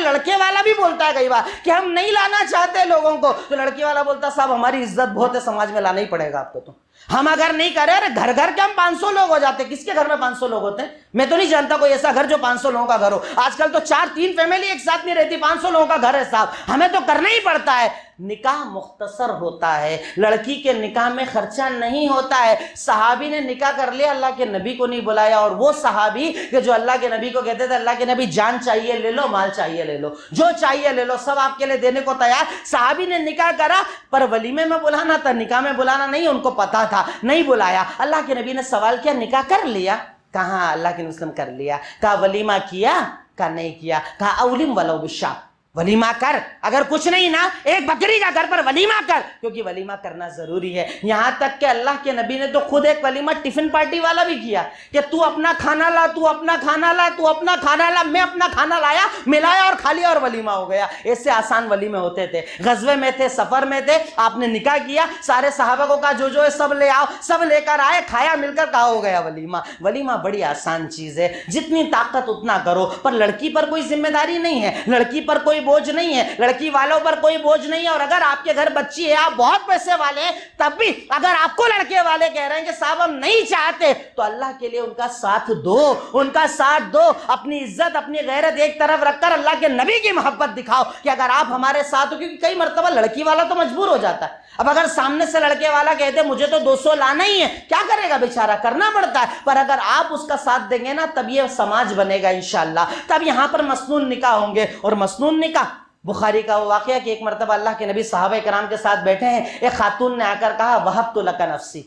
لڑکے والا بھی بولتا ہے کئی بار کہ ہم نہیں لانا چاہتے لوگوں کو, تو لڑکی والا بولتا صاحب ہماری عزت بہت ہے, سماج میں لانا ہی پڑے گا آپ کو. تو ہم اگر نہیں کریں, ارے گھر کے ہم 500 لوگ ہو جاتے. کس کے گھر میں 500 لوگ ہوتے ہیں؟ میں تو نہیں جانتا کوئی ایسا گھر جو 500 لوگوں کا گھر ہو. آج کل تو 4-3 فیملی ایک ساتھ نہیں رہتی, 500 لوگوں کا گھر ہے صاحب. ہمیں تو کرنا ہی پڑتا ہے. نکاح مختصر ہوتا ہے, لڑکی کے نکاح میں خرچہ نہیں ہوتا ہے. صحابی نے نکاح کر لیا, اللہ کے نبی کو نہیں بلایا. اور وہ صحابی کہ جو اللہ کے نبی کو کہتے تھے اللہ کے نبی جان چاہیے لے لو, مال چاہیے لے لو, جو چاہیے لے لو, سب آپ کے لیے دینے کو تیار. صحابی نے نکاح کرا, پر ولیمے میں بلانا تھا, نکاح میں بلانا نہیں. ان کو پتا تھا, نہیں بلایا. اللہ کے نبی نے سوال کیا نکاح کر لیا, کہاں اللہ کے نبی کر لیا. کہا ولیمہ کیا, کہا نہیں کیا. کہا اولم ولو بالشاۃ, ولیمہ کر, اگر کچھ نہیں نا ایک بکری کا گھر پر ولیمہ کر, کیونکہ ولیمہ کرنا ضروری ہے. یہاں تک کہ اللہ کے نبی نے تو خود ایک ولیمہ ٹفن پارٹی والا بھی کیا کہ تو اپنا کھانا لا, تو اپنا کھانا لا, تو اپنا کھانا لا, میں اپنا کھانا لایا, ملایا اور کھا لیا اور ولیمہ ہو گیا. ایسے آسان ولیمے ہوتے تھے. غزوے میں تھے, سفر میں تھے, آپ نے نکاح کیا, سارے صحابہ کو کہا جو ہے سب لے آؤ, سب لے کر آئے, کھایا مل کر, کہا ہو گیا ولیمہ. ولیمہ بڑی آسان چیز ہے, جتنی طاقت اتنا کرو. پر لڑکی پر کوئی ذمہ داری نہیں ہے, لڑکی پر کوئی بوجھ نہیں ہے, لڑکی والوں پر کوئی بوجھ نہیں ہے. اور اگر آپ کے گھر بچی ہے, آپ بہت پیسے والے ہیں, تب بھی اگر آپ کو لڑکے والے کہہ رہے ہیں کہ صاحب ہم نہیں چاہتے, تو اللہ کے لیے ان کا ساتھ دو, ان کا ساتھ دو. اپنی عزت, اپنی غیرت ایک طرف رکھ کر اللہ کے نبی کی محبت دکھاؤ کہ اگر آپ ہمارے ساتھ ہو. کیونکہ کئی مرتبہ لڑکی والا تو مجبور ہو جاتا ہے. اب اگر سامنے سے لڑکے والا کہتے مجھے تو 200 لانا ہی ہے, کیا کرے گا بیچارہ, کرنا پڑتا ہے. پر اگر آپ اس کا ساتھ دیں گے نا, تب یہ سماج بنے گا انشاءاللہ. تب یہاں پر مسنون نکاح ہوں گے. اور مسنون نکاح, بخاری کا وہ واقعہ کہ ایک مرتبہ اللہ کے نبی صحابہ کرام کے ساتھ بیٹھے ہیں, ایک خاتون نے آ کر کہا وہبت لک نفسی.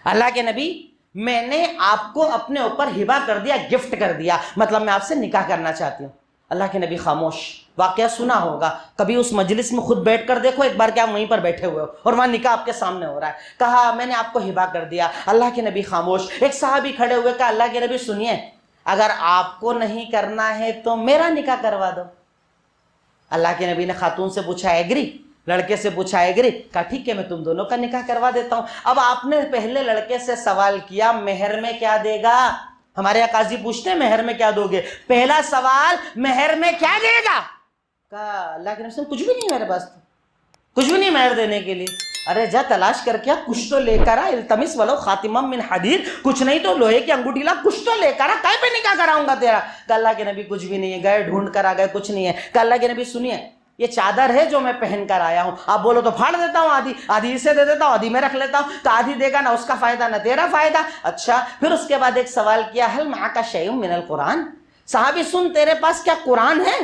اللہ کے نبی میں نے آپ کو اپنے اوپر ہبہ کر دیا، گفٹ کر دیا، مطلب میں آپ سے نکاح کرنا چاہتی ہوں۔ اللہ کے نبی خاموش۔ واقعہ سنا ہوگا، کبھی اس مجلس میں خود بیٹھ کر دیکھو، ایک بار کیا وہیں پر بیٹھے ہوئے ہو اور وہاں نکاح آپ کے سامنے ہو رہا ہے، کہا میں نے آپ کو ہبہ کر دیا۔ اللہ کے نبی خاموش۔ ایک صحابی کھڑے ہوئے، کہا اللہ کے نبی سنیے، اگر آپ کو نہیں کرنا ہے تو میرا نکاح کروا دو۔ اللہ کے نبی نے خاتون سے پوچھا ایگری، لڑکے سے پوچھا ایگری، کہا ٹھیک ہے میں تم دونوں کا نکاح کروا دیتا ہوں۔ اب آپ نے پہلے لڑکے سے سوال کیا مہر میں کیا دے گا؟ ہمارے یہاں قاضی پوچھتے ہیں مہر میں کیا دو گے؟ پہلا سوال مہر میں کیا دے گا؟ کہا اللہ کے نبی کچھ بھی نہیں میرے پاس، کچھ بھی نہیں مہر دینے کے لیے۔ ارے جا تلاش کر کے کچھ تو لے کر آ، التمس ولو خاتمم من حدید، کچھ نہیں تو لوہے کی انگوٹھی لا، کچھ تو لے کر آ، کہیں پہ نکاح کراؤں گا تیرا؟ کہا اللہ کے نبی کچھ بھی نہیں ہے، گئے ڈھونڈ کر آ گئے کچھ نہیں ہے۔ کہا اللہ کے نبی سنیے، یہ چادر ہے جو میں پہن کر آیا ہوں، آپ بولو تو پھاڑ دیتا ہوں، آدھی اسے دے دیتا ہوں، آدھی میں رکھ لیتا ہوں، تو آدھی دے گا نہ اس کا فائدہ نہ تیرا فائدہ۔ اچھا، پھر اس کے بعد ایک سوال کیا، هل معك شيء من القرآن؟ صحابی سن، تیرے پاس کیا قرآن ہے؟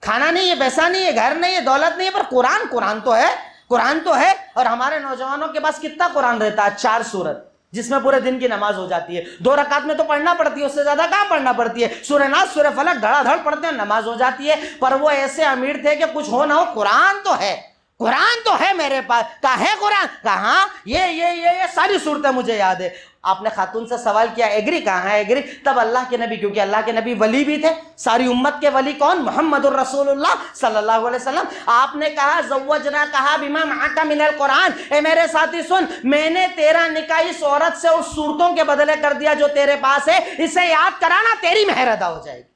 کھانا نہیں ہے، پیسہ نہیں ہے، گھر نہیں ہے، دولت نہیں ہے، پر قرآن تو ہے، قرآن تو ہے۔ اور ہمارے نوجوانوں کے پاس کتنا قرآن رہتا ہے؟ 4 سورت، جس میں پورے دن کی نماز ہو جاتی ہے، 2 رکعت میں تو پڑھنا پڑتی ہے، اس سے زیادہ کہاں پڑھنا پڑتی ہے؟ سورہ ناس، سورہ فلق دھڑا دھڑ پڑھتے ہیں، نماز ہو جاتی ہے۔ پر وہ ایسے امیر تھے کہ کچھ ہو نہ ہو قرآن تو ہے، قرآن تو ہے میرے پاس۔ کہا ہے قرآن؟ کہا ہاں، یہ ساری صورتیں مجھے یاد ہے۔ آپ نے خاتون سے سوال کیا ایگری؟ کہاں ہے ایگری؟ تب اللہ کے نبی، کیونکہ اللہ کے نبی ولی بھی تھے، ساری امت کے ولی کون؟ محمد الرسول اللہ صلی اللہ علیہ وسلم۔ آپ نے کہا زوجنا، کہا بما معک من القرآن، اے میرے ساتھی سن، میں نے تیرا نکاح اس عورت سے اس صورتوں کے بدلے کر دیا جو تیرے پاس ہے، اسے یاد کرانا، تیری مہر ادا ہو جائے گی۔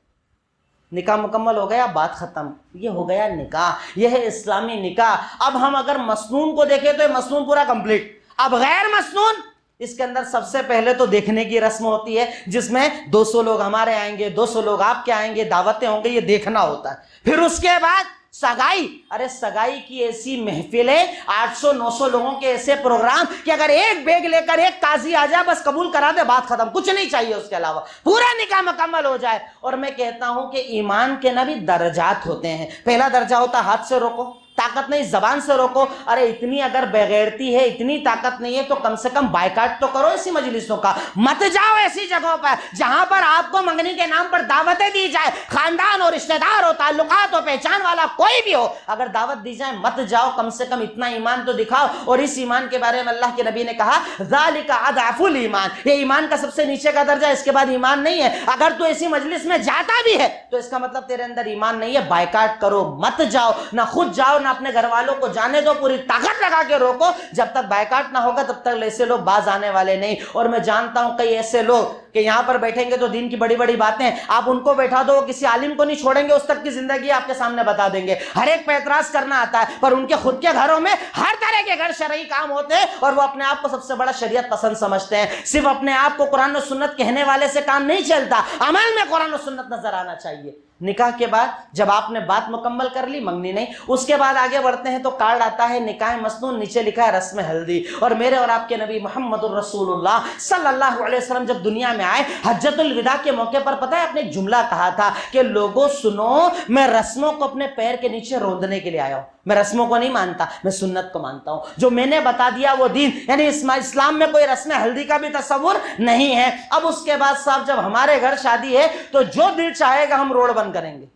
نکاح مکمل ہو گیا، بات ختم، یہ ہو گیا نکاح، یہ ہے اسلامی نکاح۔ اب ہم اگر مسنون کو دیکھیں تو یہ مسنون پورا کمپلیٹ۔ اب غیر مسنون، اس کے اندر سب سے پہلے تو دیکھنے کی رسم ہوتی ہے، جس میں 200 لوگ ہمارے آئیں گے، 200 لوگ آپ کے آئیں گے، دعوتیں ہوں گے، یہ دیکھنا ہوتا ہے۔ پھر اس کے بعد سگائی، ارے سگائی کی ایسی محفلیں، 800-900 لوگوں کے ایسے پروگرام کہ اگر ایک بیگ لے کر ایک قاضی آ جائے بس قبول کرا دے، بات ختم، کچھ نہیں چاہیے اس کے علاوہ، پورا نکاح مکمل ہو جائے۔ اور میں کہتا ہوں کہ ایمان کے نہ بھی درجات ہوتے ہیں۔ پہلا درجہ ہوتا ہے ہاتھ سے روکو، طاقت نہیں زبان سے روکو، ارے اتنی اگر بغیرتی ہے، اتنی طاقت نہیں ہے تو کم سے کم بائیکاٹ تو کرو ایسی مجلسوں کا، مت جاؤ ایسی جگہوں پر جہاں پر آپ کو منگنی کے نام پر دعوتیں دی جائے، خاندان اور رشتہ دار ہو، تعلقات ہو، پہچان والا کوئی بھی ہو، اگر دعوت دی جائے مت جاؤ، کم سے کم اتنا ایمان تو دکھاؤ۔ اور اس ایمان کے بارے میں اللہ کے نبی نے کہا ذالک اضعف الایمان، یہ ایمان کا سب سے نیچے کا درجہ، اس کے بعد ایمان نہیں ہے۔ اگر تو ایسی مجلس میں جاتا بھی ہے تو اس کا مطلب تیرے اندر ایمان نہیں ہے، بائیکاٹ کرو، مت جاؤ، نہ خود جاؤ نہ اپنے گھر والوں کو جانے دو، پوری طاقت لگا کے روکو۔ جب تک بائیکاٹ نہ ہوگا تب تک ایسے لوگ باز آنے والے نہیں۔ اور میں جانتا ہوں کئی ایسے لوگ کہ یہاں پر بیٹھیں گے تو دین کی بڑی بڑی باتیں، آپ ان کو بیٹھا دو، کسی عالم کو نہیں چھوڑیں گے، اس تک کی زندگی آپ کے سامنے بتا دیں گے، ہر ایک پہ اعتراض کرنا آتا ہے، پر ان کے خود کے گھروں میں ہر طرح کے غیر شرعی کام ہوتے ہیں اور وہ اپنے آپ کو سب سے بڑا شریعت پسند سمجھتے ہیں۔ صرف اپنے آپ کو قرآن و سنت کہنے والے سے کام نہیں چلتا، عمل میں قرآن و سنت نظر آنا چاہیے۔ نکاح کے بعد جب آپ نے بات مکمل کر لی، منگنی نہیں، اس کے بعد آگے بڑھتے ہیں تو کارڈ آتا ہے نکاح مسنون، نیچے لکھا ہے رسم ہلدی۔ اور میرے اور آپ کے نبی محمد الرسول اللہ صلی اللہ علیہ وسلم جب دنیا میں آئے، حجۃ الوداع کے موقع پر پتہ ہے آپ نے ایک جملہ کہا تھا کہ لوگوں سنو، میں رسموں کو اپنے پیر کے نیچے روندنے کے لیے آیا ہوں، میں رسموں کو نہیں مانتا، میں سنت کو مانتا ہوں، جو میں نے بتا دیا وہ دین، یعنی اسلام میں کوئی رسم ہلدی کا بھی تصور نہیں ہے۔ اب اس کے بعد صاحب جب ہمارے گھر شادی ہے تو جو دل چاہے گا ہم روڈ بند کریں گے۔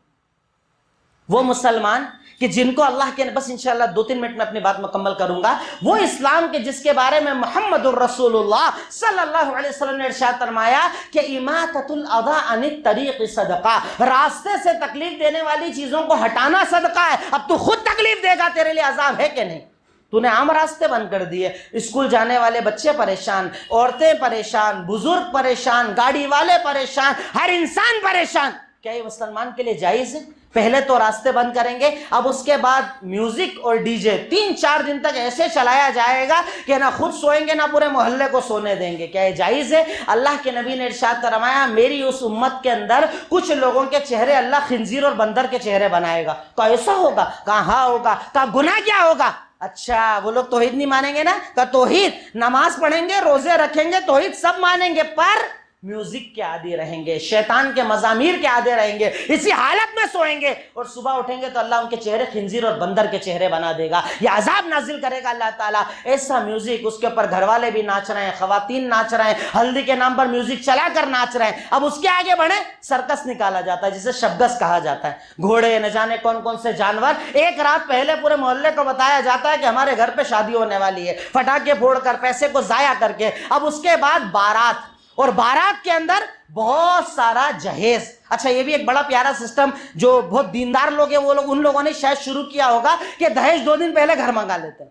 وہ مسلمان کہ جن کو اللہ کے، بس انشاءاللہ 2-3 منٹ میں اپنی بات مکمل کروں گا، وہ اسلام کے جس کے بارے میں محمد الرسول اللہ صلی اللہ علیہ وسلم نے ارشاد فرمایا کہ اماطۃ الاذی عن الطریق صدقہ، راستے سے تکلیف دینے والی چیزوں کو ہٹانا صدقہ ہے۔ اب تو خود تکلیف دے گا، تیرے لیے عذاب ہے کہ نہیں؟ تو نے عام راستے بند کر دیے، اسکول جانے والے بچے پریشان، عورتیں پریشان، بزرگ پریشان، گاڑی والے پریشان، ہر انسان پریشان۔ کیا یہ مسلمان کے لیے جائز ہے؟ پہلے تو راستے بند کریں گے، اب اس کے بعد میوزک اور ڈی جے 3-4 دن تک ایسے چلایا جائے گا کہ نہ خود سوئیں گے نہ پورے محلے کو سونے دیں گے۔ کیا یہ جائز ہے؟ اللہ کے نبی نے ارشاد فرمایا میری اس امت کے اندر کچھ لوگوں کے چہرے اللہ خنزیر اور بندر کے چہرے بنائے گا۔ کہا ایسا ہوگا؟ کہا ہاں ہوگا۔ کہا گناہ کیا ہوگا؟ اچھا وہ لوگ توحید نہیں مانیں گے نا؟ کہا توحید، نماز پڑھیں گے، روزے رکھیں گے، توحید سب مانیں گے، پر میوزک کے عادی رہیں گے، شیطان کے مزامیر کے عادی رہیں گے، اسی حالت میں سوئیں گے اور صبح اٹھیں گے تو اللہ ان کے چہرے خنزیر اور بندر کے چہرے بنا دے گا، یہ عذاب نازل کرے گا اللہ تعالیٰ۔ ایسا میوزک، اس کے اوپر گھر والے بھی ناچ رہے ہیں، خواتین ناچ رہے ہیں، ہلدی کے نام پر میوزک چلا کر ناچ رہے ہیں۔ اب اس کے آگے بڑھیں، سرکس نکالا جاتا ہے جسے شبگس کہا جاتا ہے، گھوڑے، نہ جانے کون کون سے جانور۔ ایک رات پہلے پورے محلے کو بتایا جاتا ہے کہ ہمارے گھر پہ شادی ہونے والی ہے، پٹاخے پھوڑ کر، پیسے کو ضائع کر کے۔ اب اس کے بعد بارات، اور بارات کے اندر بہت سارا جہیز۔ اچھا یہ بھی ایک بڑا پیارا سسٹم جو بہت دیندار لوگ ہیں وہ لوگ، ان لوگوں نے شاید شروع کیا ہوگا کہ دہیج 2 دن پہلے گھر منگا لیتے ہیں۔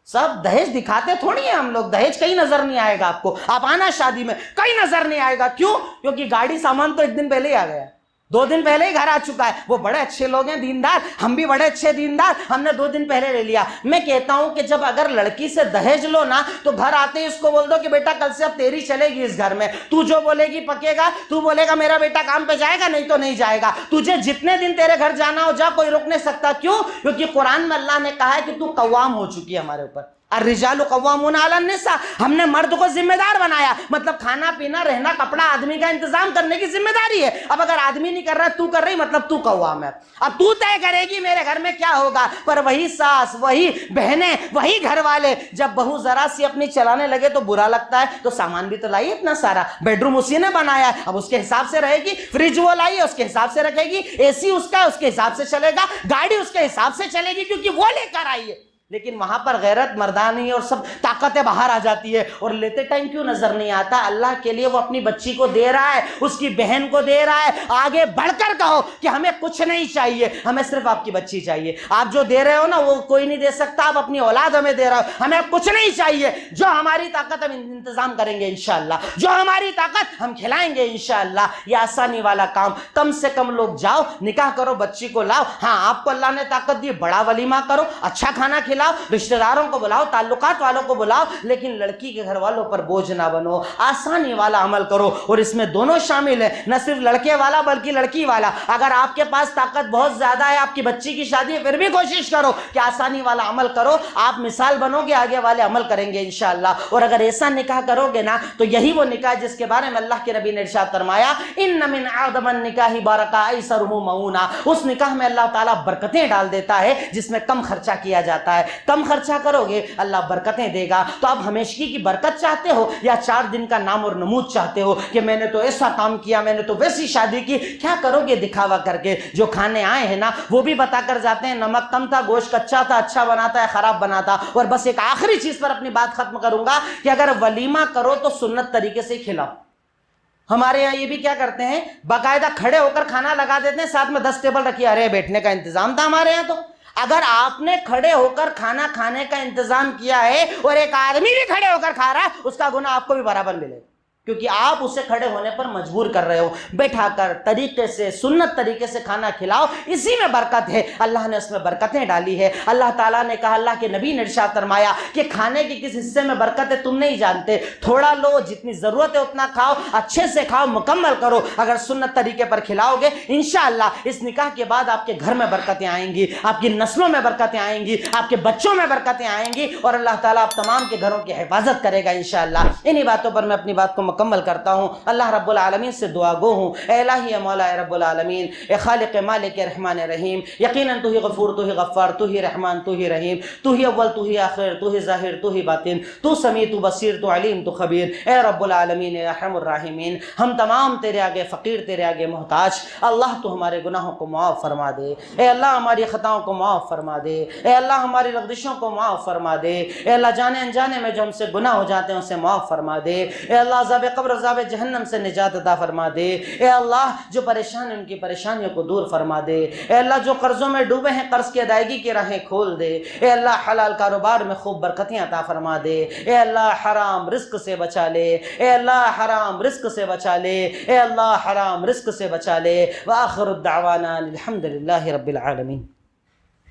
سب دہیج دکھاتے تھوڑی ہیں ہم لوگ، دہیج کہیں نظر نہیں آئے گا آپ کو، آپ آنا شادی میں کہیں نظر نہیں آئے گا۔ کیوں؟ کیونکہ گاڑی سامان تو 1 دن پہلے ہی آ گیا، 2 دن پہلے ہی گھر آ چکا ہے۔ وہ بڑے اچھے لوگ ہیں دیندار، ہم بھی بڑے اچھے دیندار، ہم نے 2 دن پہلے لے لیا۔ میں کہتا ہوں کہ جب اگر لڑکی سے دہیج لو نا تو گھر آتے ہی اس کو بول دو کہ بیٹا کل سے اب تیری چلے گی اس گھر میں، تو جو بولے گی پکے گا، تو بولے گا میرا بیٹا کام پہ جائے گا نہیں تو نہیں جائے گا، تجھے جتنے دن تیرے گھر جانا ہو جا، کوئی روک نہیں سکتا۔ کیوں؟ کیونکہ قرآن میں اللہ نے کہا ہے کہ تو قوام ہو چکی ہے ہمارے اوپر، الرجال قوامون علی النساء، ہم نے مرد کو ذمہ دار بنایا، مطلب کھانا پینا رہنا کپڑا آدمی کا انتظام کرنے کی ذمہ داری ہے۔ اب اگر آدمی نہیں کر رہا تو کر رہی، مطلب تو قوام ہے، اب تو طے کرے گی میرے گھر میں کیا ہوگا۔ پر وہی ساس، وہی بہنیں، وہی گھر والے، جب بہو ذرا سی اپنی چلانے لگے تو برا لگتا ہے، تو سامان بھی تو لائی اتنا سارا، بیڈ روم اسی نے بنایا ہے، اب اس کے حساب سے رہے گی، فریج وہ لائی ہے اس کے حساب سے رکھے گی، اے سی اس کا ہے اس کے حساب سے چلے گا، گاڑی اس کے حساب سے چلے گی کیونکہ وہ لے کر آئی ہے۔ لیکن وہاں پر غیرت، مردانی اور سب طاقتیں باہر آ جاتی ہے، اور لیتے ٹائم کیوں نظر نہیں آتا؟ اللہ کے لیے وہ اپنی بچی کو دے رہا ہے، اس کی بہن کو دے رہا ہے۔ آگے بڑھ کر کہو کہ ہمیں کچھ نہیں چاہیے، ہمیں صرف آپ کی بچی چاہیے۔ آپ جو دے رہے ہو نا وہ کوئی نہیں دے سکتا، آپ اپنی اولاد ہمیں دے رہے ہو، ہمیں کچھ نہیں چاہیے، جو ہماری طاقت ہم انتظام کریں گے انشاءاللہ، جو ہماری طاقت ہم کھلائیں گے انشاءاللہ۔ یہ آسانی والا کام، کم سے کم لوگ جاؤ، نکاح کرو، بچی کو لاؤ۔ ہاں آپ کو اللہ نے طاقت دی، بڑا ولیمہ کرو، اچھا کھانا کھلاؤ، رشتہ داروں کو بلاؤ، تعلقات والوں کو بلاؤ، لیکن لڑکی کے گھر والوں پر بوجھ نہ بنو، آسانی والا عمل کرو۔ اور اس میں دونوں شامل ہیں، نہ صرف لڑکے والا بلکہ لڑکی والا۔ اگر آپ کے پاس طاقت بہت زیادہ ہے، آپ کی بچی کی شادی ہے، پھر بھی کوشش کرو کہ آسانی والا عمل کرو، آپ مثال بنو گے، آگے والے عمل کریں گے انشاءاللہ۔ اور اگر ایسا نکاح کرو گے نا تو یہی وہ نکاح جس کے بارے میں اللہ کے نبی نے ارشاد فرمایا، ان من اعظم النکاح برکہ ایسرہ مؤونہ، اس نکاح میں اللہ تعالیٰ برکتیں ڈال دیتا ہے جس میں کم خرچہ کیا جاتا ہے۔ کم خرچہ کرو گے اللہ برکتیں دے گا۔ تو آپ ہمیشگی کی برکت چاہتے ہو یا 4 دن کا نام اور نمود چاہتے ہو کہ میں نے تو ایسا کام کیا، میں نے تو ویسی شادی کی؟ کیا کرو گے دکھاوا کر کے؟ جو کھانے آئے ہیں نا وہ بھی بتا کر جاتے ہیں نمک کم تھا، گوشت کچا تھا، اچھا بناتا ہے خراب بناتا۔ اور بس ایک آخری چیز پر اپنی بات ختم کروں گا کہ اگر ولیمہ کرو تو سنت طریقے سے کھلاؤ۔ ہمارے یہاں یہ بھی کیا کرتے ہیں، باقاعدہ کھڑے ہو کر کھانا لگا دیتے ہیں، ساتھ میں 10 ٹیبل رکھی، ارے بیٹھنے کا انتظام تھا ہمارے یہاں۔ تو اگر آپ نے کھڑے ہو کر کھانا کھانے کا انتظام کیا ہے اور ایک آدمی بھی کھڑے ہو کر کھا رہا ہے، اس کا گناہ آپ کو بھی برابر ملے گا، کیونکہ آپ اسے کھڑے ہونے پر مجبور کر رہے ہو۔ بیٹھا کر طریقے سے، سنت طریقے سے کھانا کھلاؤ، اسی میں برکت ہے، اللہ نے اس میں برکتیں ڈالی ہے۔ اللہ تعالیٰ نے کہا، اللہ کے نبی نے ارشاد فرمایا کہ کھانے کے کس حصے میں برکت ہے تم نہیں جانتے، تھوڑا لو، جتنی ضرورت ہے اتنا کھاؤ، اچھے سے کھاؤ، مکمل کرو۔ اگر سنت طریقے پر کھلاؤ گے انشاءاللہ اس نکاح کے بعد آپ کے گھر میں برکتیں آئیں گی، آپ کی نسلوں میں برکتیں آئیں گی، آپ کے بچوں میں برکتیں آئیں گی، اور اللہ تعالیٰ آپ تمام کے گھروں کی حفاظت کرے گا انشاءاللہ۔ انہی باتوں پر میں اپنی بات کو مکمل کرتا ہوں۔ اللہ رب العالمین سے دعا گو ہوں، اے الہی، اے مولا، اے رب العالمین، اے خالق، مالک، رحمان رحیم، یقیناً تو ہی غفور، تو ہی غفار، تو ہی رحمان، تو ہی رحیم، تو ہی اول، تو ہی آخر، تو ہی ظاہر، تو ہی باطن، تو سمیع، تو بصیر، تو علیم، تو خبیر۔ اے رب العالمین، اے ارحم الراحمین، ہم تمام تیرے آگے فقیر، تیرے آگے محتاج۔ اللہ تو ہمارے گناہوں کو معاف فرما دے، اے اللہ ہماری خطاؤں کو معاف فرما دے، اے اللہ ہماری لغزشوں کو معاف فرما دے، اے اللہ جانے انجانے میں جو ہم سے گناہ ہو جاتے ہیں اسے معاف فرما دے، اے اللہ عذاب قبر، عذاب جہنم سے نجات عطا فرما دے، اے اللہ جو پریشان ہیں ان کی پریشانیوں کو دور فرما دے، اے اللہ جو قرضوں میں ڈوبے ہیں قرض کی ادائیگی کی راہیں کھول دے، اے اللہ حلال کاروبار میں خوب برکتیں عطا فرما دے، اے اللہ حرام رزق سے بچا لے، اے اللہ حرام رزق سے بچا لے، اے اللہ حرام رزق سے بچا لے۔ وآخر الدعوانا الحمد للہ رب العالمین۔